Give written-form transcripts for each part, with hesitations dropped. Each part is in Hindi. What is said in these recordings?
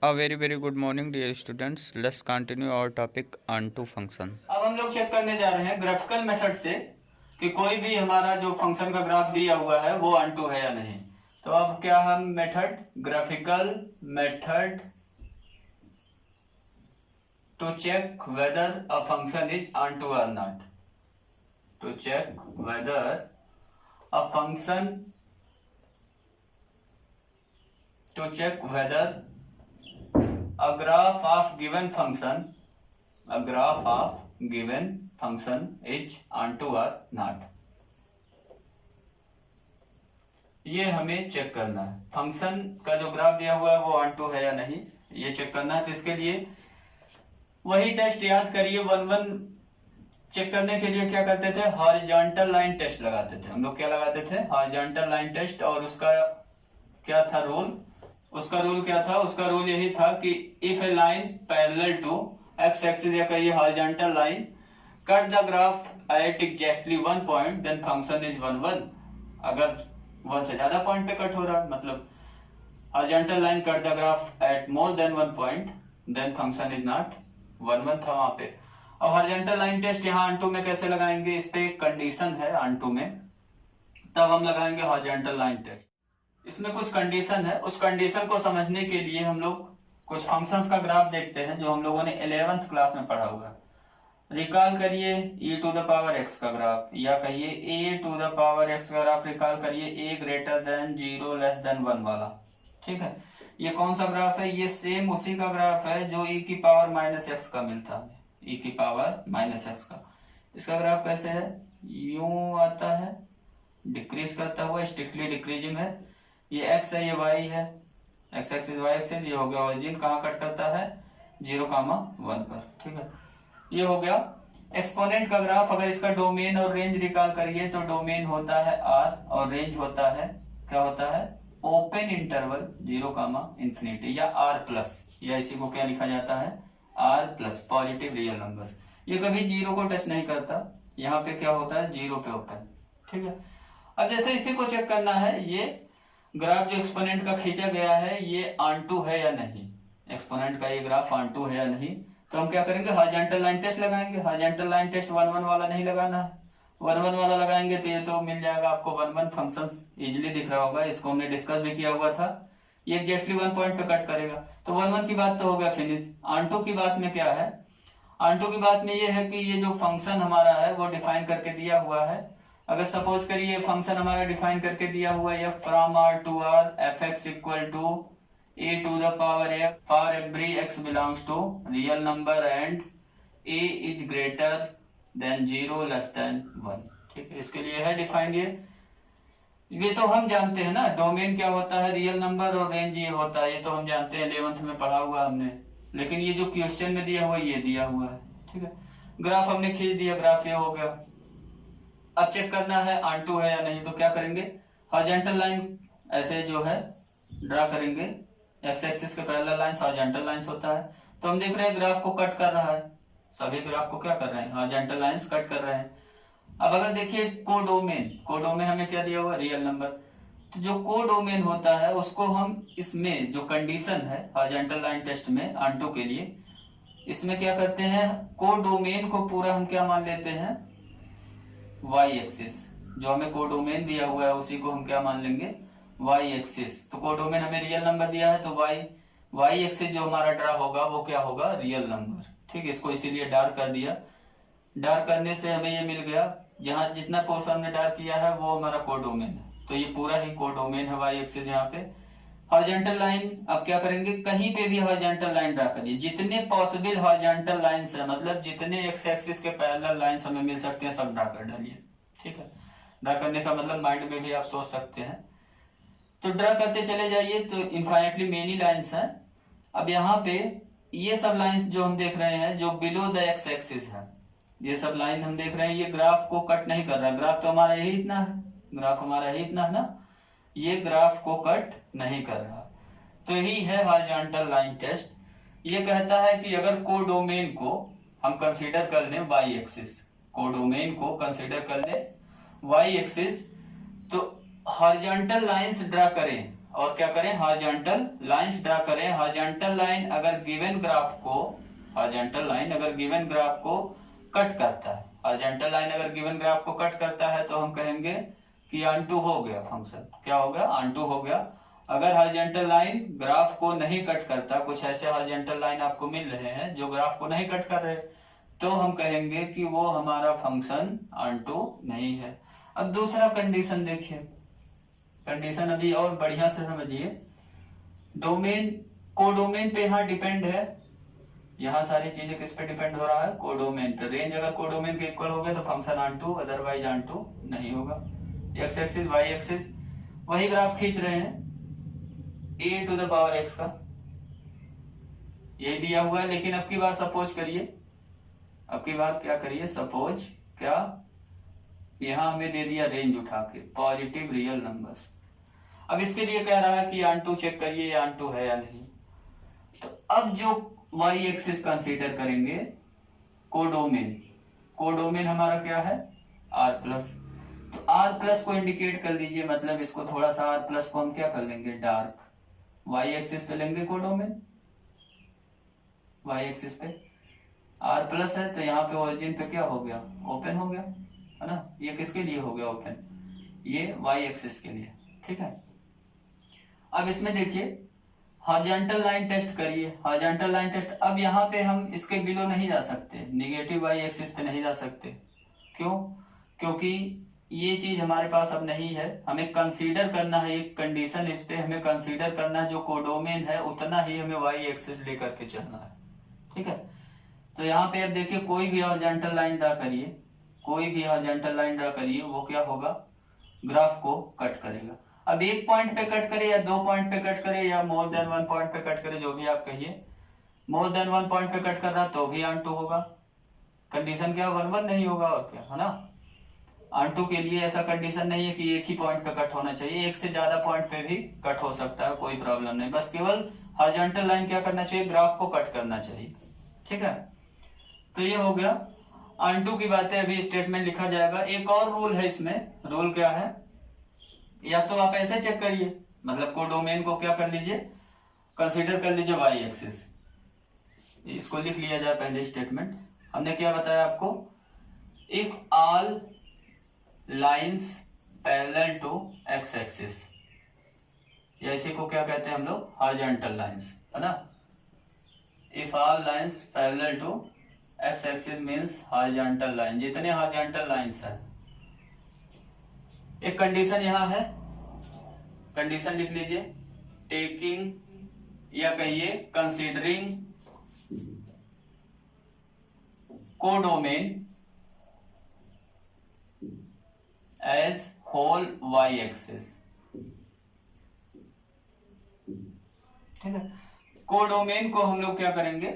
A very good morning dear students. Let's continue our topic onto function. अब हम लोग चेक करने जा रहे हैं ग्राफिकल मेथड से कि कोई भी हमारा जो फंक्शन का ग्राफ दिया हुआ है वो ऑनटू है या नहीं। तो अब क्या हम method graphical method to check whether a function is onto और not. To check whether a function to check whether a graph of given function is onto or not। ये हमें चेक करना है फंक्शन का जो ग्राफ दिया हुआ है वो ऑनटू है या नहीं, ये चेक करना है। तो इसके लिए वही टेस्ट याद करिए, 1 चेक करने के लिए क्या करते थे, हॉरिजॉन्टल लाइन टेस्ट लगाते थे हम लोग। क्या लगाते थे? Horizontal line test. और उसका क्या था रूल? उसका रूल क्या था? उसका रूल यही था कि if a line parallel to x axis या कहिए horizontal line cut the graph at exactly 1 point then function is 1 अगर 1 से ज्यादा पॉइंट पे कट हो रहा है, मतलब horizontal line cut the graph at more than 1 point then function is not 1 था वहां पे। अब हॉरिजॉन्टल लाइन टेस्ट यहाँ ऑनटू में कैसे लगाएंगे? इस पे एक कंडीशन है ऑनटू में, तब हम लगाएंगे हॉरिजॉन्टल लाइन टेस्ट। इसमें कुछ कंडीशन है, उस कंडीशन को समझने के लिए हम लोग कुछ फंक्शंस का ग्राफ देखते हैं जो हम लोगों ने 11th क्लास में पढ़ा हुआ। रिकॉल करिए e to the power x का ग्राफ, या कहिए a to the power x का ग्राफ रिकॉल करिए, a greater than 0 less than 1 वाला। ठीक है, ये कौन सा ग्राफ है? ये सेम उसी का ग्राफ है जो e की पावर माइनस एक्स का मिलता है, e की पावर माइनस एक्स का। इसका ग्राफ कैसे है? यूं आता है, डिक्रीज करता हुआ, स्ट्रिक्टली डिक्रीजिंग है। ये x है, ये y है, x एक्सिस y एक्सिस। ये हो गया ओरिजिन, कहाँ कट करता है? 0,1 पर। ठीक है, ये हो गया एक्सपोनेंट का ग्राफ। अगर इसका डोमेन और रेंज रिकॉल करिए तो डोमेन होता है r और रेंज होता है, क्या होता है? ओपन इंटरवल 0, या r प्लस, या इसी को क्या लिखा जाता है? r plus, positive real numbers. ये कभी 0 को टच नहीं करता, यहाँ पे क्या होता है? 0 पे ओपन। ठीक है, अब जैसे इसी को चेक करना है, ये ग्राफ जो एक्सपोनेंट का खींचा गया है ये ऑनटू है या नहीं, एक्सपोनेंट का ये ग्राफ ऑनटू है या नहीं। तो हम क्या करेंगे? हॉरिजॉन्टल लाइन टेस्ट लगाएंगे। हॉरिजॉन्टल लाइन टेस्ट 1 वाला नहीं लगाना है, 1 वाला लगाएंगे तो ये तो मिल जाएगा आपको 1 फंक्शंस इजीली दिख रहा होगा। इसको हमने डिस्कस भी किया हुआ था, ये एग्जैक्टली 1 पॉइंट पे कट करेगा। तो 1 की बात तो हो गया फिनिश। ऑनटू की बात में क्या है? ऑनटू की बात में ये है कि ये जो फंक्शन हमारा है वो डिफाइन करके दिया हुआ है। अगर सपोज करिए फंक्शन हमारा डिफाइन करके दिया हुआ है from r to r f x equal to a to the power f for every x belongs to real number and a is greater than 0 less than 1। ठीक है, इसके लिए है डिफाइंड ये तो हम जानते हैं ना। डोमेन क्या होता है? रियल नंबर, और रेंज ये होता है, ये तो हम जानते हैं, 11th में पढ़ा हुआ हमने। लेकिन ये जो क्वेश्चन में दिया हुआ ये दिया हुआ है। ठीक है, ग्राफ हमने खींच दिया, ग्राफ ये हो गया। अब चेक करना है ऑनटू है या नहीं, तो क्या करेंगे? हॉरिजॉन्टल लाइन ऐसे जो है ड्रा करेंगे, एक्स एक्सिस के पैरेलल लाइंस हॉरिजॉन्टल लाइंस होता है। तो हम देख रहे हैं ग्राफ को कट कर रहा है, सभी ग्राफ को क्या कर रहे हैं? हॉरिजॉन्टल लाइंस कट कर रहे हैं। अब अगर देखिए कोडोमेन हमें क्या दिया हुआ? Real number. तो जो कोडोमेन होता है उसको हम इसमें जो कंडीशन है हॉरिजॉन्टल लाइन टेस्ट में ऑनटू के लिए, इसमें क्या करते हैं? कोडोमेन को पूरा हम क्या मान लेते हैं? y axis. जो हमें कोडोमेन दिया हुआ है उसी को हम क्या मान लेंगे? y axis. तो कोडोमेन हमें रियल नंबर दिया है तो y एक्सिस जो हमारा ड्रा होगा वो क्या होगा? Real number. ठीक, इसको इसीलिए डार्क कर दिया। डार्क करने से हमें ये मिल गया, जहां जितना पोर्शन हमने डार्क किया है वो हमारा कोडोमेन है, तो ये पूरा ही कोडोमेन है y एक्सिस। यहाँ पे हॉरिजॉन्टल लाइन अब क्या करेंगे? कहीं पे भी हॉरिजॉन्टल लाइन ड्रा करिए, जितने पॉसिबल हॉरिजॉन्टल लाइंस है, मतलब जितने एक्स एक्सिस के पैरेलल लाइंस हमें मिल सकते हैं सब ड्रा कर डालिए। ठीक है, ड्रा करने का मतलब माइंड में भी आप सोच सकते हैं, तो ड्रा करते चले जाइए। तो इनफाइनेटली मेनी लाइंस हैं। अब यहाँ पे ये सब लाइंस जो हम देख रहे हैं जो बिलो द एक्स एक्सिस है, ये सब लाइन हम देख रहे हैं, ये ग्राफ को कट नहीं कर रहा। ग्राफ तो हमारा यही इतना है, ग्राफ हमारा यही इतना है ना, ये ग्राफ को कट नहीं कर रहा। तो यही है हॉरिजॉन्टल लाइन टेस्ट। ये कहता है कि अगर कोडोमेन को हम कंसीडर कर लें y एक्सिस, कोडोमेन को कंसीडर कर लें y एक्सिस, तो हॉरिजॉन्टल लाइंस ड्रा करें। और क्या करें, हॉरिजॉन्टल लाइंस ड्रा करें। हॉरिजॉन्टल लाइन अगर गिवन ग्राफ को, हॉरिजॉन्टल लाइन अगर गिवन ग्राफ को कट करता है, हॉरिजॉन्टल लाइन अगर गिवन ग्राफ को कट करता है तो हम कहेंगे कि ऑन टू हो गया फंक्शन। क्या हो गया, ऑन टू हो गया। अगर हॉरिजॉन्टल लाइन ग्राफ को नहीं कट करता, कुछ ऐसे हॉरिजॉन्टल लाइन आपको मिल रहे हैं जो ग्राफ को नहीं कट कर रहे, तो हम कहेंगे कि वो हमारा फंक्शन ऑन टू नहीं है। अब दूसरा कंडीशन देखिए, कंडीशन अभी और बढ़िया से समझिए। डोमेन कोडोमेन पे यहाँ डिपेंड है, यहाँ सारी चीजें किस पे डिपेंड हो रहा है, कोडोमेन पे। रेंज अगर कोडोमेन के इक्वल हो गया तो function onto, otherwise onto नहीं होगा। एक्स एक्सिस वाई एक्सिस वही ग्राफ खींच रहे हैं, e to the power x का यही दिया हुआ है। लेकिन अब की बार सपोज करिए, अब की बार क्या करिए, सपोज क्या, यहां हमें दे दिया रेंज उठा के पॉजिटिव रियल नंबर्स। अब इसके लिए कह रहा है कि ऑन टू चेक करिए ये ऑन टू है या नहीं। तो अब जो y एक्सिस कंसीडर करेंगे कोडोमेन, कोडोमेन हमारा क्या है r प्लस। तो r प्लस को इंडिकेट कर दीजिए, मतलब इसको थोड़ा सा r प्लस को हम क्या कर लेंगे, डार्क। y एक्सिस पे लेंगे कोडोमेन, y एक्सिस पे r प्लस है तो यहाँ पे ओरिजिन पे क्या हो गया, ओपन हो गया, है ना। ये किसके लिए हो गया ओपन, ये y एक्सिस के लिए, ठीक है। अब इसमें देखिए हॉरिजॉन्टल लाइन टेस्ट करिए, हॉरिजॉन्टल लाइन टेस्ट। अब यहाँ पे हम इसके बिलो नहीं जा सकते, निगेटिव y एक्सिस पे नहीं जा सकते। क्यों, क्योंकि ये चीज हमारे पास अब नहीं है। हमें कंसीडर करना है एक कंडीशन, इस पे हमें कंसीडर करना है जो कोडोमेन है उतना ही हमें y एक्सिस लेकर के चलना है, ठीक है। तो यहाँ पे अब देखिए कोई भी हॉरिजॉन्टल लाइन ड्रा करिए, कोई भी हॉरिजॉन्टल लाइन ड्रा करिए, वो क्या होगा, ग्राफ को कट करेगा। अब एक पॉइंट पे कट करे या दो पॉइंट पे कट करे या मोर देन वन पॉइंट पे कट करे, जो भी आप कहिए, मोर देन वन पॉइंट पे कट कर रहा तो भी ऑन टू होगा। कंडीशन क्या, वन वन नहीं होगा और क्या, है ना। ऑन टू के लिए ऐसा कंडीशन नहीं है कि एक ही पॉइंट पे कट होना चाहिए, एक से ज्यादा पॉइंट पे भी कट हो सकता है, कोई प्रॉब्लम नहीं। बस केवल हॉरिजॉन्टल लाइन क्या करना चाहिए, ग्राफ को कट करना चाहिए, ठीक है। तो ये हो गया ऑन टू की बातें, अभी स्टेटमेंट लिखा जाएगा। एक और रूल है इसमें, रूल क्या है, या तो आप ऐसे चेक करिए, मतलब कोडोमेन को क्या कर लीजिए, कंसीडर कर लीजिए y एक्सिस, इसको लिख लिया जाए पहले स्टेटमेंट। हमने क्या बताया आपको, if all lines parallel to x axis, या इसी को क्या कहते हैं हम लोग, हॉरिजॉन्टल लाइंस, है ना। If all lines parallel to x axis means horizontal line, जितने हॉरिजॉन्टल लाइंस है। एक कंडीशन यहां है, कंडीशन लिख लीजिए, टेकिंग या कहिए considering codomain as whole y axis, ठीक है। कोडोमेन को हम लोग क्या करेंगे,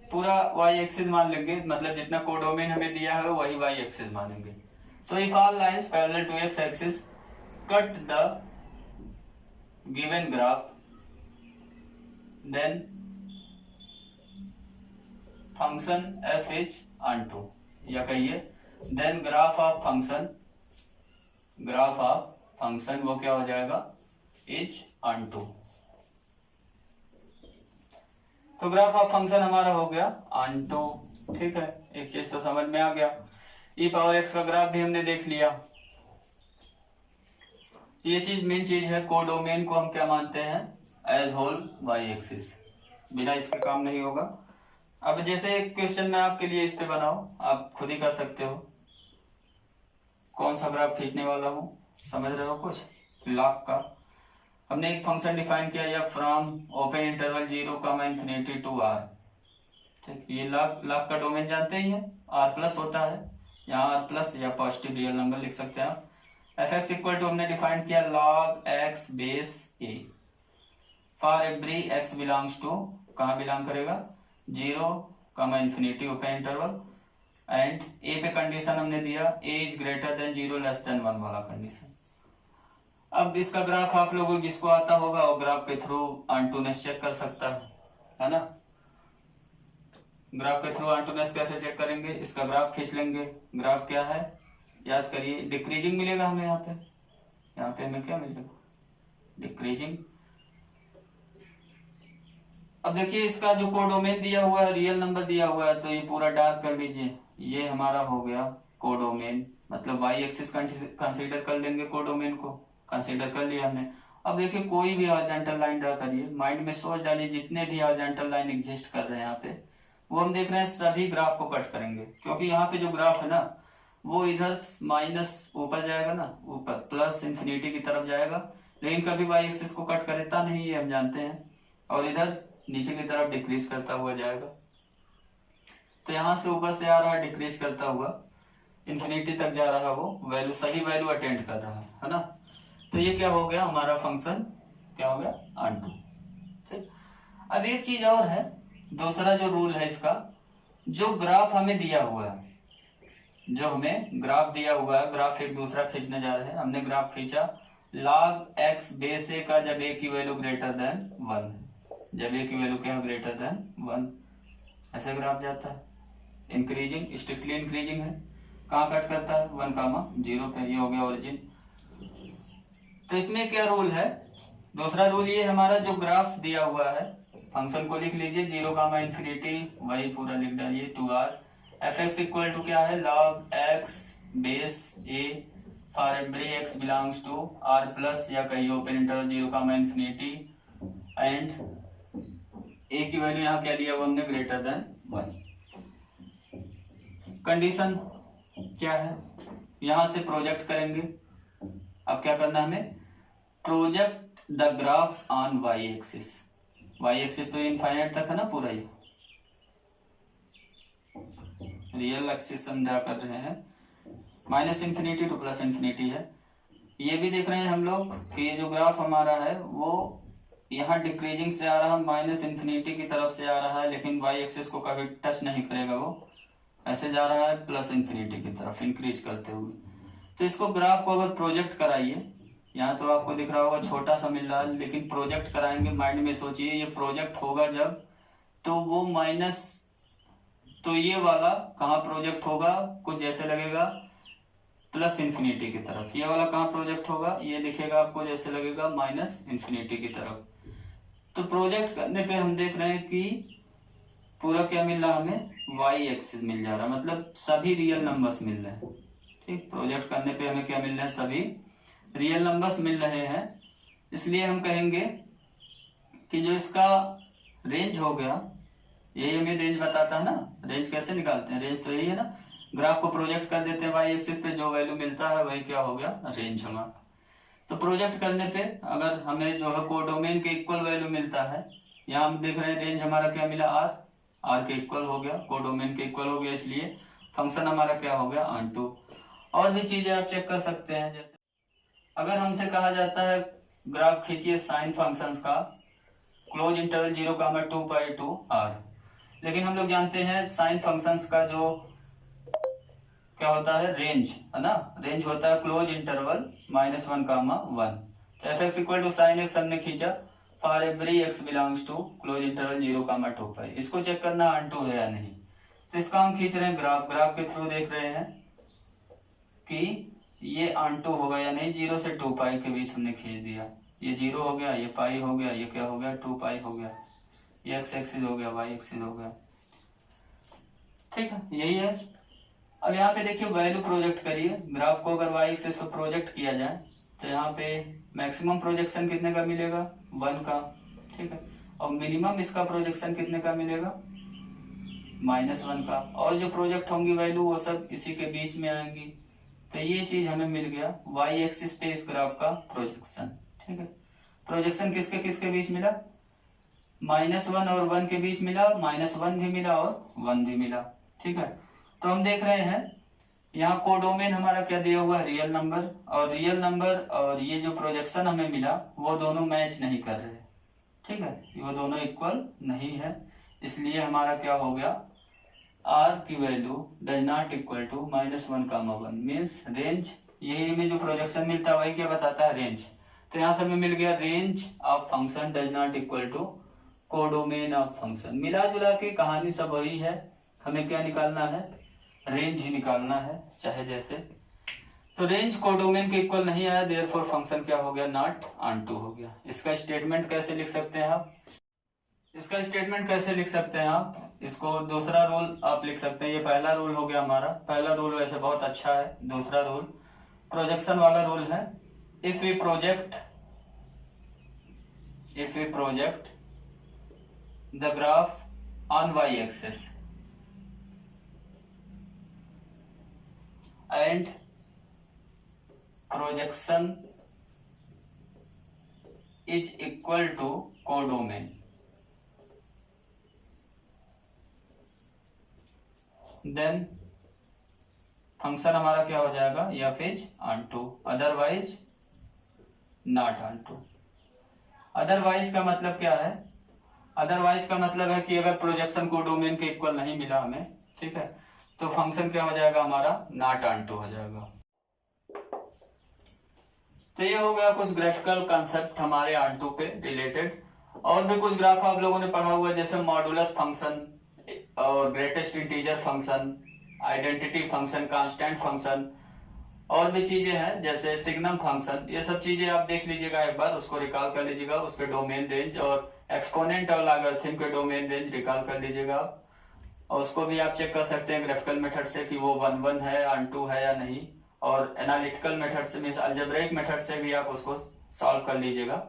पूरा y एक्सिस मान लेंगे, मतलब जितना कोडोमेन हमें दिया है वही y एक्सिस मानेंगे। So if all lines parallel to x axis cut the given graph, then function f is onto, या कहिए then graph of function वो क्या हो जाएगा, is onto। तो ग्राफ ऑफ फंक्शन हमारा हो गया onto, ठीक है। एक चीज तो समझ में आ गया, e पावर x का ग्राफ भी हमने देख लिया। ये चीज मेन चीज है, कोडोमेन को हम क्या मानते हैं, एज होल y एक्सिस, बिना इसके काम नहीं होगा। अब जैसे एक क्वेश्चन मैं आपके लिए इस पे बनाओ, आप खुद ही कर सकते हो। कौन सा ग्राफ खींचने वाला हूं, समझ रहे हो कुछ, लॉग का। हमने एक फंक्शन डिफाइन किया, या from open interval 0, infinity to r, ठीक। ये लॉग का डोमेन जानते ही है, r प्लस होता है, यहाँ r प्लस या पॉजिटिव रियल नंबर लिख सकते हैं आप। एफ एक्स इक्वल टू हमने डिफाइन किया log x base a, for every x belongs to, कहाँ बिलोंग करेगा, 0, infinity open interval, and a पे कंडीशन हमने दिया a is greater than 0 less than 1 वाला कंडीशन। अब इसका ग्राफ आप लोगों जिसको आता होगा वो ग्राफ के थ्रू ऑनटूनेस चेक कर सकता है ना। ग्राफ के थ्रू ऑनटूनेस कैसे चेक करेंगे, इसका ग्राफ खींच लेंगे। ग्राफ क्या है, याद करिए, डिक्रीजिंग मिलेगा हमें यहाँ पे हमें क्या मिलेगा, डिक्रीजिंग। अब देखिए इसका जो कोडोमेन दिया हुआ है, रियल नंबर दिया हुआ है, तो ये पूरा डार्क कर लीजिए। ये हमारा हो गया कोडोमेन, मतलब वाई एक्सिस कंसीडर कर लेंगे, कोडोमेन को कंसीडर कर लिया हमने। अब देखिए कोई भी हॉरिजॉन्टल लाइन ड्रा करिए, माइंड में सोच डालिए जितने भी हॉरिजॉन्टल लाइन एग्जिस्ट कर रहे हैं यहाँ पे, वो हम देख रहे हैं सभी ग्राफ को कट करेंगे, क्योंकि यहाँ पे जो ग्राफ है ना वो इधर माइनस ऊपर जाएगा ना, ऊपर प्लस इंफिनिटी की तरफ जाएगा, लेकिन कभी वाई एक्सिस को कट करता नहीं है, हम जानते हैं, और इधर नीचे की तरफ डिक्रीज करता हुआ जाएगा। तो यहाँ से ऊपर से आ रहा है डिक्रीज करता हुआ, इंफिनिटी तक जा रहा है, वो वैल्यू सभी वैल्यू अटेंड कर रहा है ना। तो ये क्या हो गया हमारा फंक्शन, क्या हो गया ऑन2। ठीक, अब एक चीज और है, दूसरा जो रूल है इसका, जो ग्राफ हमें दिया हुआ है, जो हमें ग्राफ दिया हुआ है, ग्राफ एक दूसरा खींचने जा रहे हैं, हमने ग्राफ खींचा log x बेस a का जब a की वैल्यू ग्रेटर देन 1, जब a की वैल्यू क्या ग्रेटर देन 1, ऐसे ग्राफ जाता है, इंक्रीजिंग, स्ट्रिक्टली इंक्रीजिंग है, कहाँ कट करता है 1,0 पे, ये हो गया ओरिजिन। तो इसमें क्या रूल है, दूसरा रूल ये हमारा जो ग्राफ दिया हुआ है, फंक्शन को लिख लीजिए 0, इंफिनिटी, वही पूरा लिख डालिए 2r, fx इक्वल टू क्या है log x base a for every x belongs to r plus, या कहिए open interval 0, infinity, and a की वैल्यू यहाँ क्या लिया हुआ हमने ग्रेटर देन 1। कंडीशन क्या है, यहां से प्रोजेक्ट करेंगे। अब क्या करना है हमें, project the graph on y axis, y axis तो इनफाइनाइट तक है ना पूरा, ये रियल एक्सिस हम ड्रा कर रहे हैं, minus infinity two plus infinity है। ये भी देख रहे हैं हम लोग कि ये जो ग्राफ हमारा है वो यहाँ डिक्रीजिंग से आ रहा है, माइनस इंफिनिटी की तरफ से आ रहा है, लेकिन वाई एक्सिस को कभी टच नहीं करेगा, वो ऐसे जा रहा है प्लस इंफिनिटी की तरफ इंक्रीज करते हुए। तो इसको ग्राफ को अगर प्रोजेक्ट कराइए, यहाँ तो आपको दिख रहा होगा छोटा सा मिल रहा है, लेकिन प्रोजेक्ट कराएंगे, माइंड में सोचिए ये प्रोजेक्ट होगा जब, तो वो माइनस, तो ये वाला कहाँ प्रोजेक्ट होगा, कुछ जैसे लगेगा प्लस इंफिनिटी की तरफ, ये वाला कहाँ प्रोजेक्ट होगा, ये दिखेगा आपको जैसे लगेगा माइनस इंफिनिटी की तरफ। तो प्रोजेक्ट करने पे हम देख रहे हैं कि पूरा क्या मिल रहा है हमें, वाई एक्सिस मिल जा रहा है, मतलब सभी रियल नंबर्स मिल रहे हैं। ठीक, प्रोजेक्ट करने पे हमें क्या मिल रहे हैं, सभी रियल नंबर्स मिल रहे हैं। इसलिए हम कहेंगे कि जो इसका रेंज हो गया, यही हमें रेंज बताता है ना, रेंज कैसे निकालते हैं, रेंज तो यही है ना, ग्राफ को प्रोजेक्ट कर देते हैं वाई एक्सिस पे, जो वैल्यू मिलता है वही क्या हो गया रेंज हमारा। तो प्रोजेक्ट करने पे अगर हमें जो है कोडोमेन के इक्वल वैल्यू मिलता है, यहाँ हम देख रहे हैं रेंज हमारा क्या मिला आर के इक्वल हो गया, कोडोमेन के इक्वल हो गया, इसलिए फंक्शन हमारा क्या हो गया ऑन2। और भी चीजें आप चेक कर सकते हैं, जैसे अगर हमसे कहा जाता है ग्राफ खींचिए साइन फंक्शंस का क्लोज इंटरवल 0, 2 टू r, लेकिन हम लोग जानते हैं साइन फंक्शंस का जो क्या होता है रेंज है ना, रेंज होता है क्लोज इंटरवल -1, तो fx equal to sine x हमने खींचा for every x belongs to close interval 0, 2, इसको चेक करना ऑन2 है या नहीं। तो इसका हम खींच रहे हैं ग्राफ, ग्राफ के थ्रू देख रहे हैं कि ये ऑन2 होगा या नहीं, 0 से 2 पाई के बीच हमने खींच दिया, ये 0 हो गया, ये पाई हो गया, ये क्या हो गया 2 पाई हो गया, ये एक्स एक्सिस हो गया, वाई एक्सिस हो गया। ठीक है, यही है। अब यहाँ पे देखिए वैल्यू प्रोजेक्ट करिए, ग्राफ को अगर वाई एक्सिस पे प्रोजेक्ट किया जाए तो यहाँ पे मैक्सिमम प्रोजेक्शन कितने का मिलेगा 1 का, ठीक है, और मिनिमम इसका प्रोजेक्शन कितने का मिलेगा -1 का, और जो प्रोजेक्ट होंगी वैल्यू वो सब इसी के बीच में आएंगी। तो ये चीज हमें मिल गया वाई एक्सिस पे इस ग्राफ का प्रोजेक्शन। ठीक है, प्रोजेक्शन किसके किसके बीच मिला, -1 और 1 के बीच मिला, -1 भी मिला और 1 भी मिला। ठीक है, तो हम देख रहे हैं यहाँ कोडोमेन हमारा क्या दिया हुआ है रियल नंबर, और रियल नंबर और ये जो प्रोजेक्शन हमें मिला वो दोनों मैच नहीं कर रहे। ठीक है, वो दोनों इक्वल नहीं है, इसलिए हमारा क्या हो गया आर की value does not equal to -1, means range, यही हमें जो प्रोजेक्शन मिलता है वही क्या बताता है रेंज। तो यहाँ से हमें मिल गया range of function does not equal to codomain of function. मिला जुला के कहानी सब वही है, हमें क्या निकालना है रेंज ही निकालना है, चाहे जैसे। तो रेंज कोडोमेन के इक्वल नहीं आया, देयरफॉर फंक्शन क्या हो गया नॉट ऑन2 हो गया। इसका स्टेटमेंट कैसे लिख सकते हैं आप, इसका स्टेटमेंट कैसे लिख सकते हैं आप, इसको दूसरा रूल आप लिख सकते हैं। ये पहला रूल हो गया हमारा, पहला रूल वैसे बहुत अच्छा है। दूसरा रूल प्रोजेक्शन वाला रूल है। If we project the graph on y axis and projection is equal to codomain, then function हमारा क्या हो जाएगा, f is onto, otherwise not onto. Otherwise का मतलब क्या है, अदरवाइज का मतलब है कि अगर प्रोजेक्शन को डोमेन के इक्वल नहीं मिला हमें, ठीक है, तो फंक्शन क्या हो जाएगा हमारा, नॉट ऑनटू हो जाएगा। तो ये हो गया कुछ ग्राफिकल कंसेप्ट हमारे ऑनटू पे रिलेटेड। और भी कुछ ग्राफ आप लोगों ने पढ़ा हुआ है, जैसे मॉडुलस फंक्शन और greatest integer function, identity function, constant function, और भी चीजें हैं जैसे सिग्नम फंक्शन। ये सब चीजें आप देख लीजिएगा एक बार, उसको रिकॉल कर लीजिएगा, उसके डोमेन रेंज और एक्सपोनेंट और लॉगरिथम के डोमेन रेंज रिकॉल कर लीजिएगा आप। और उसको भी आप चेक कर सकते हैं ग्राफिकल मेथड से कि वो 1-1 है, ऑनटू है या नहीं। और एनालिटिकल मेथड से, मींस अलजेब्रिक मेथड से भी आप उसको सॉल्व कर लीजिएगा।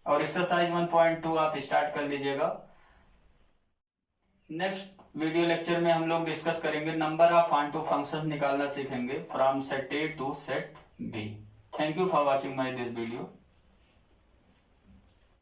और एक्सरसाइज 1.2 आप स्टार्ट कर लीजिएगा। नेक्स्ट वीडियो लेक्चर में हम लोग डिस्कस करेंगे नंबर ऑफ ऑनटू फंक्शंस निकालना सीखेंगे from set A to set B. Thank you for watching my this video.